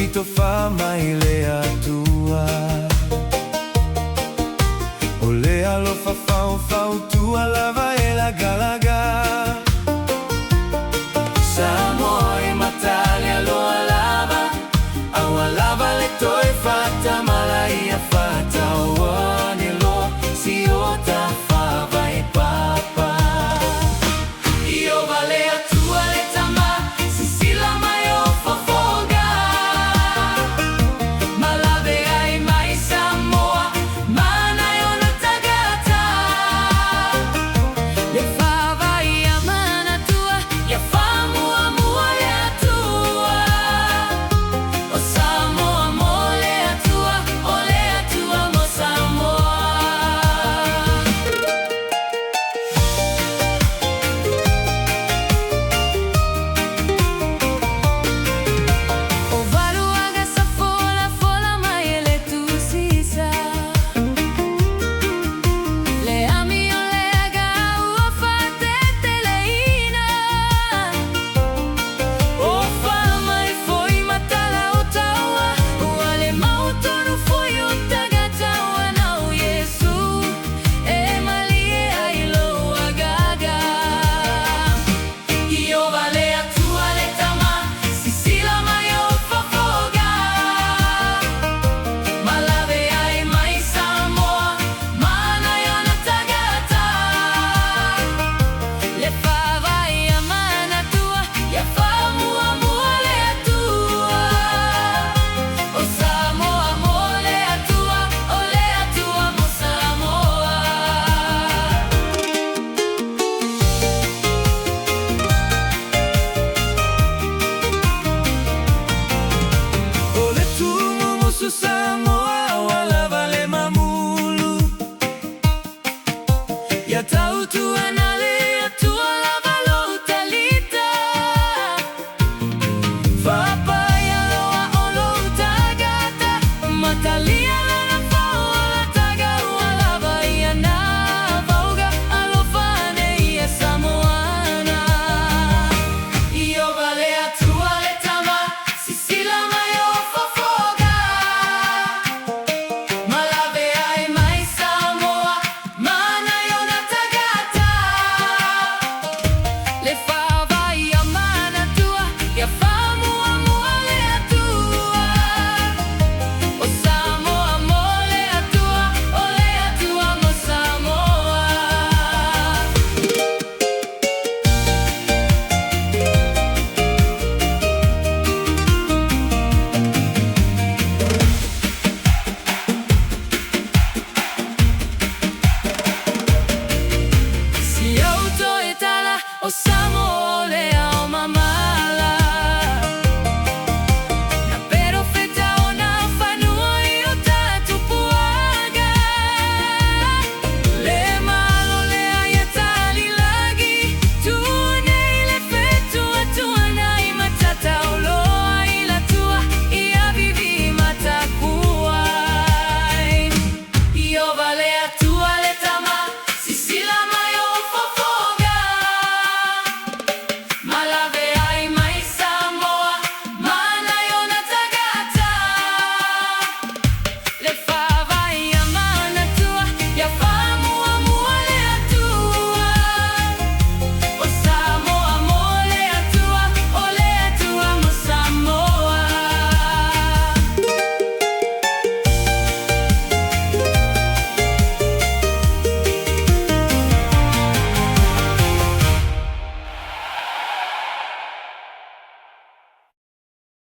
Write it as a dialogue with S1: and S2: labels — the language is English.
S1: fito fa mai le atua. O le alo fa o tua lava e la galaga. Samoa e matali alo alava. Au alava le toi fata malai a fata. O anelo si ota fava e papa. Io vale a tua le tama. Sisila mai o fofoga. Malave ai mai Samoa. Mana yo na tagata. Le fava i a mana tua. Ya famu amua le a tua. O Samoa mo le a tua. O le a tua mo Samoa. O varu aga sa fola mai ele tu sisa. Le ami o le aga ua fate teleina. O fama e foi matala o taua. Ua le mautonu foi o tagataua. Nau Yesu e mali e ailo agaga. Io vale a tua le tama. Sisila mai o fofoga. Malave ai mai Samoa. Mana yo na tagata. Le fava i a mana tua. Ya famu amua le a tua. O Samoa mo le a tua. O le a tua mo Samoa. O le tumu musu Samoa. O alava le mamulu. Ya tau tua na le a tua lava lo talita. Papaya loa o lo tagata. Matalia la fao la taga. O alava ia na vauga. Alo fane ia Samoana. Io vale a tua le tama. Sisila mai o fofoga. Malave ai mai Samoa. Mana yo na tagata. Le fava i a mana tua. Ya famu amua le a tua. O Samoa mo le a tua. O le a tua mo Samoa. Si auto e tala o Samoa le